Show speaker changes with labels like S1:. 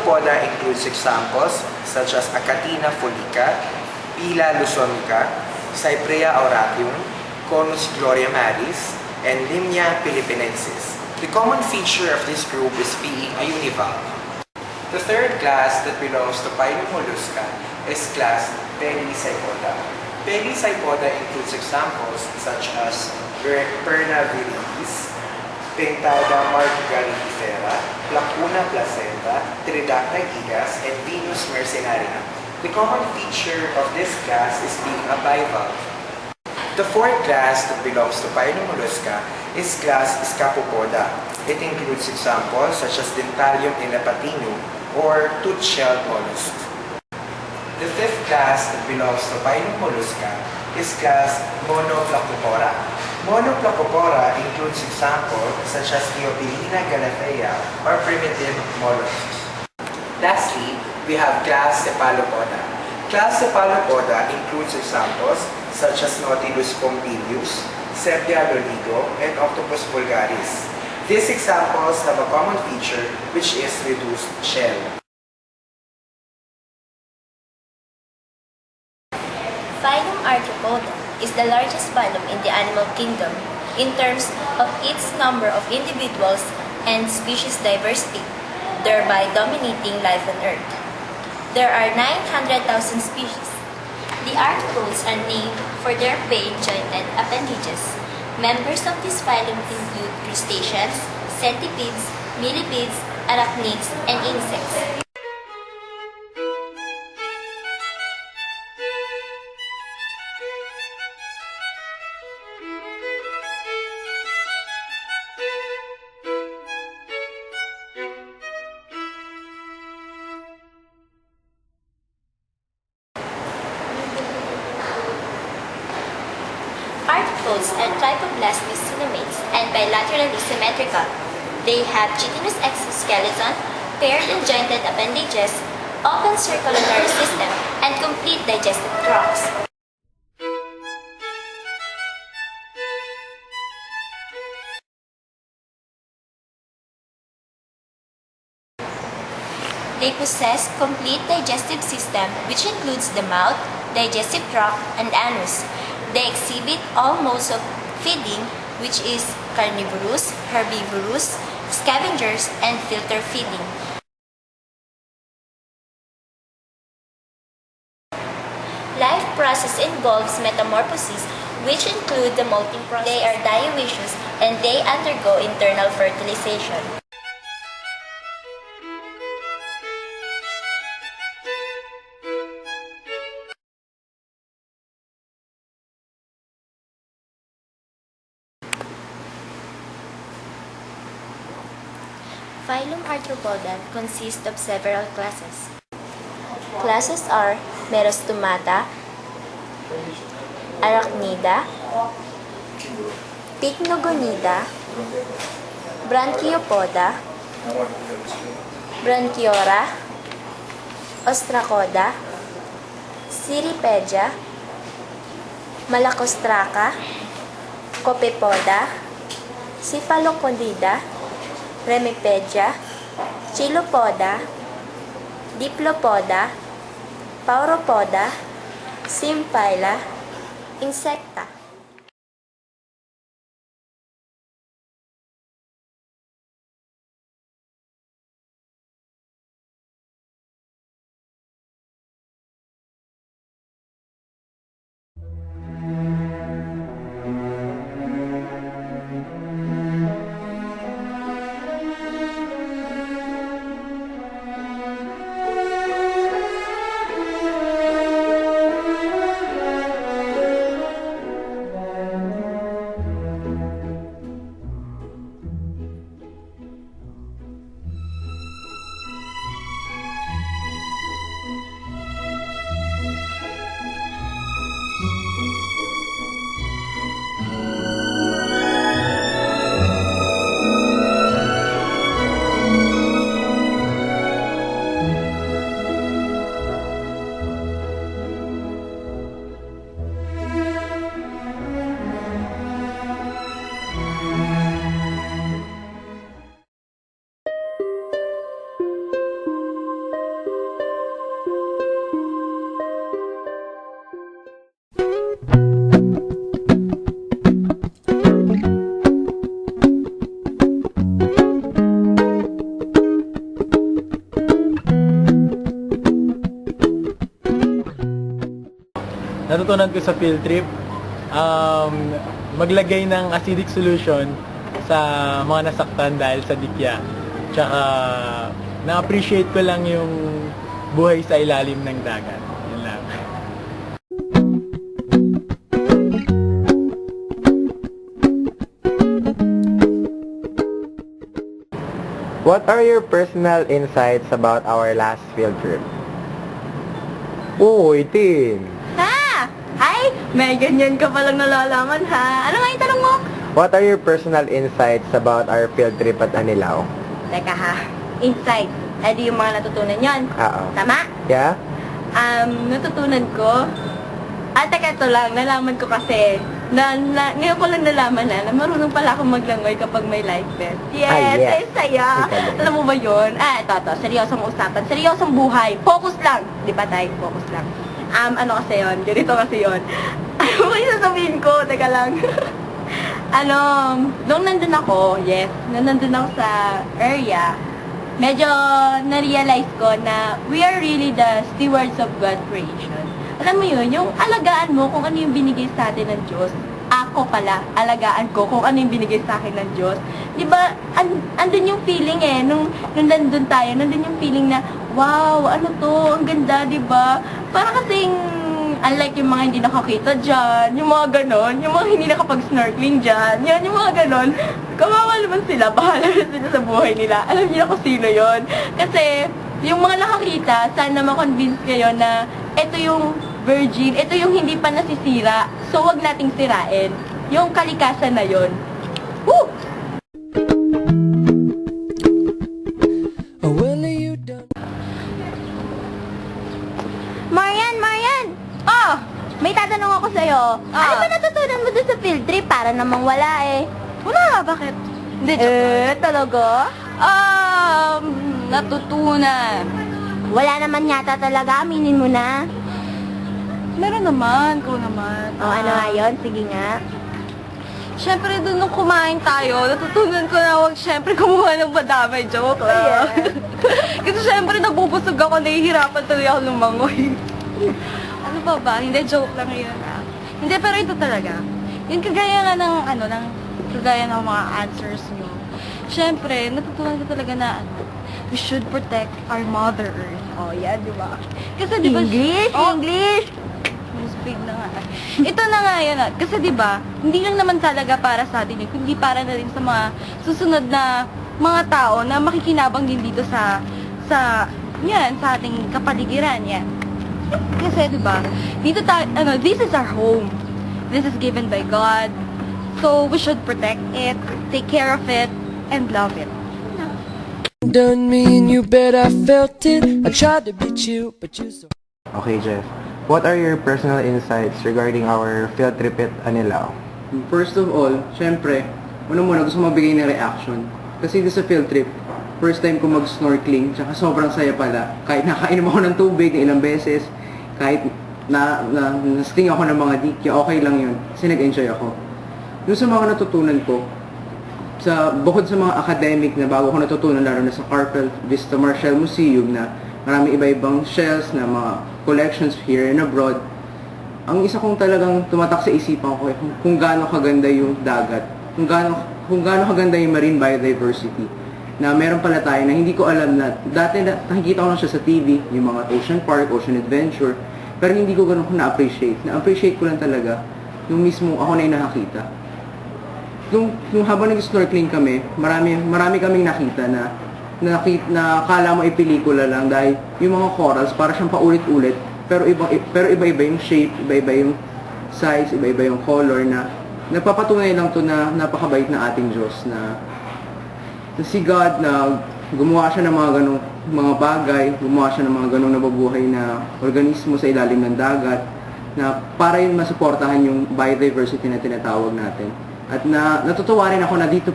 S1: Arthropoda includes examples such as Achatina folica, Pila lusonica, Cyprea auraceum, Conus gloria maris, and Limnia philippinensis. The common feature of this group is being a univalve. The third class that belongs to phylum Mollusca is class Pelicypoda. Pelicypoda includes examples such as Perna viridis, Pinctada margarifera, Placuna placenta, Tridacta gigas, and Venus mercenaria. The common feature of this class is being a bivalve. The fourth class that belongs to phylum Mollusca is class Scapopoda. It includes examples such as Dentalium ilepatinum or tooth-shelled mollusks. The fifth class that belongs to phylum Mollusca is class Monoplacopora. Monoplacopora includes examples such as Eopilina galathea or primitive mollusks. Lastly, we have class Cephalopoda. Class Cephalopoda includes examples such as Nautilus pompilius, Sepia loligo, and Octopus vulgaris. These examples have a common feature, which is reduced shell.
S2: Phylum Arthropoda is the largest phylum in the animal kingdom in terms of its number of individuals and species diversity, thereby dominating life on Earth. There are 900,000 species. The arthropods are named for their pair-jointed appendages. Members of this phylum include crustaceans, centipedes, millipedes, arachnids, and insects. Arthropods are trypoplasmic coenomates and bilaterally symmetrical. They have chitinous exoskeleton, paired and jointed appendages, open circulatory system, and complete digestive tracts. They possess complete digestive system, which includes the mouth, digestive tract, and anus. They exhibit all modes of feeding, which is carnivorous, herbivorous, scavengers, and filter feeding. Life process involves metamorphosis, which include the molting process. They are dioecious and they undergo internal fertilization. Phylum Arthropoda consists of several classes. Classes are Merostomata, Arachnida, Pycnogonida, Branchiopoda, Branchiora, Ostracoda, Cirripedia, Malacostraca, Copepoda, Cephaloconida, Remipedia, Chilopoda, Diplopoda, Pauropoda, Symphyla, Insecta.
S3: natutunan ko sa field trip, maglagay ng acidic solution sa mga nasaktan dahil sa dikya. Tsaka, na-appreciate ko lang yung buhay sa ilalim ng dagat. Yun lang.
S1: What are your personal insights about our last field trip? Uy, Tin!
S4: Ha? Ay, may ganyan ka palang nalalaman ha. Ano nga yung tanong mo?
S1: What are your personal insights about our field trip at Anilao?
S4: Teka ha, insight. Eh di yung mga natutunan yon.
S1: Oo.
S4: Tama?
S1: Yeah?
S4: Natutunan ko. Teka, ito lang, nalaman ko kasi, ngayon ko lang nalaman na marunong pala akong maglangoy kapag may life vest. Yes,
S1: yes.
S4: ay saya.
S1: Ikaw.
S4: Alam mo ba yun? Ito, seryosong usapan. Seryosong buhay. Focus lang. Di ba tayo? Focus lang. Ano kasi yun? Ganito kasi yun. Ano ba yung sasabihin ko? Teka lang. Nung nandun ako, nandun ako sa area, medyo na-realize ko na we are really the stewards of God's creation. Alam mo yun, yung alagaan mo kung ano yung binigay sa atin ng Diyos. Ako pala, alagaan ko kung ano yung binigay sa akin ng Diyos. Di ba, andun yung feeling nung nandun tayo, nandun yung feeling na, wow, ano to, ang ganda, di ba? Para kasing, unlike yung mga hindi nakakita dyan, yung mga ganon, yung mga hindi nakapag-snorkeling dyan, yan, yung mga ganon, kawawa naman sila, bahala na sila sa buhay nila. Alam niyo na kung sino yun. Kasi, yung mga nakakita, sana ma-convince kayo na ito yung virgin, ito yung hindi pa nasisira, so wag nating sirain. Yung kalikasan na yun. Woo! Marian! Oh! May tatanong ako sa'yo. Ano ba natutunan mo doon sa field trip? Para namang wala eh. Wala, bakit? Hindi, talaga? Natutunan. Wala naman yata talaga, aminin mo na. Meron naman, ko naman. Ano nga yun? Sige nga. Siyempre, doon nung kumain tayo, natutunan ko na huwag siyempre kumuha ng madamay. Joke lang. Kasi siyempre, nabubusog ako, nahihirapan tuloy ako lumangoy. Ano pa ba? Hindi, joke lang yun. Hindi, pero ito talaga. Yung kagaya nga kagaya ng mga answers nyo. Siyempre, natutunan ko talaga na we should protect our Mother Earth. Oh, yan, di ba? Kasi di ba... English! Speak na nga. Ito na nga yan. Kasi di ba, hindi lang naman talaga para sa atin, kundi para na rin sa mga susunod na mga tao na makikinabang din dito sa ating kapaligiran. Yan. Kasi di ba, dito this is our home. This is given by God. So we should protect it, take care of it, and love it.
S5: Done me and you bet I felt it. I tried to beat you, but you so...
S1: Okay, Jeff. What are your personal insights regarding our field trip at Anilao?
S6: First of all, syempre, muna gusto magbigay ng reaction. Kasi dito sa field trip, first time ko mag-snorkeling, tsaka sobrang saya pala. Kahit nakainom ako ng tubig ng ilang beses, kahit na-sting ako ng mga dikya, okay lang yun. Kasi nag-enjoy ako. Doon sa mga natutunan ko, bukod sa mga academic na bago ko natutunan, lalo na sa Carpel Vista Marshall Museum na marami iba-ibang shells na mga collections here and abroad, ang isa kong talagang tumatak sa isipan ko kung gaano kaganda yung dagat, kung gaano kaganda yung marine biodiversity, na meron pala tayo na hindi ko alam na dati nakikita ko lang siya sa TV, yung mga ocean park, ocean adventure, pero hindi ko ganun na-appreciate. Na-appreciate ko lang talaga yung mismo ako na yung nakakita. Nung habang nag-snorkeling kami, marami kaming nakita na akala mo pelikula lang dahil yung mga corals para siyang paulit-ulit pero iba-iba yung shape, iba-iba yung size, iba-iba yung color na nagpapatunay lang to na napakabait na ating Diyos na si God na gumawa siya ng mga ganong mga bagay, gumawa siya ng mga ganong nababuhay na organismo sa ilalim ng dagat na para yun masuportahan yung biodiversity na tinatawag natin. At natutuwa rin ako na dito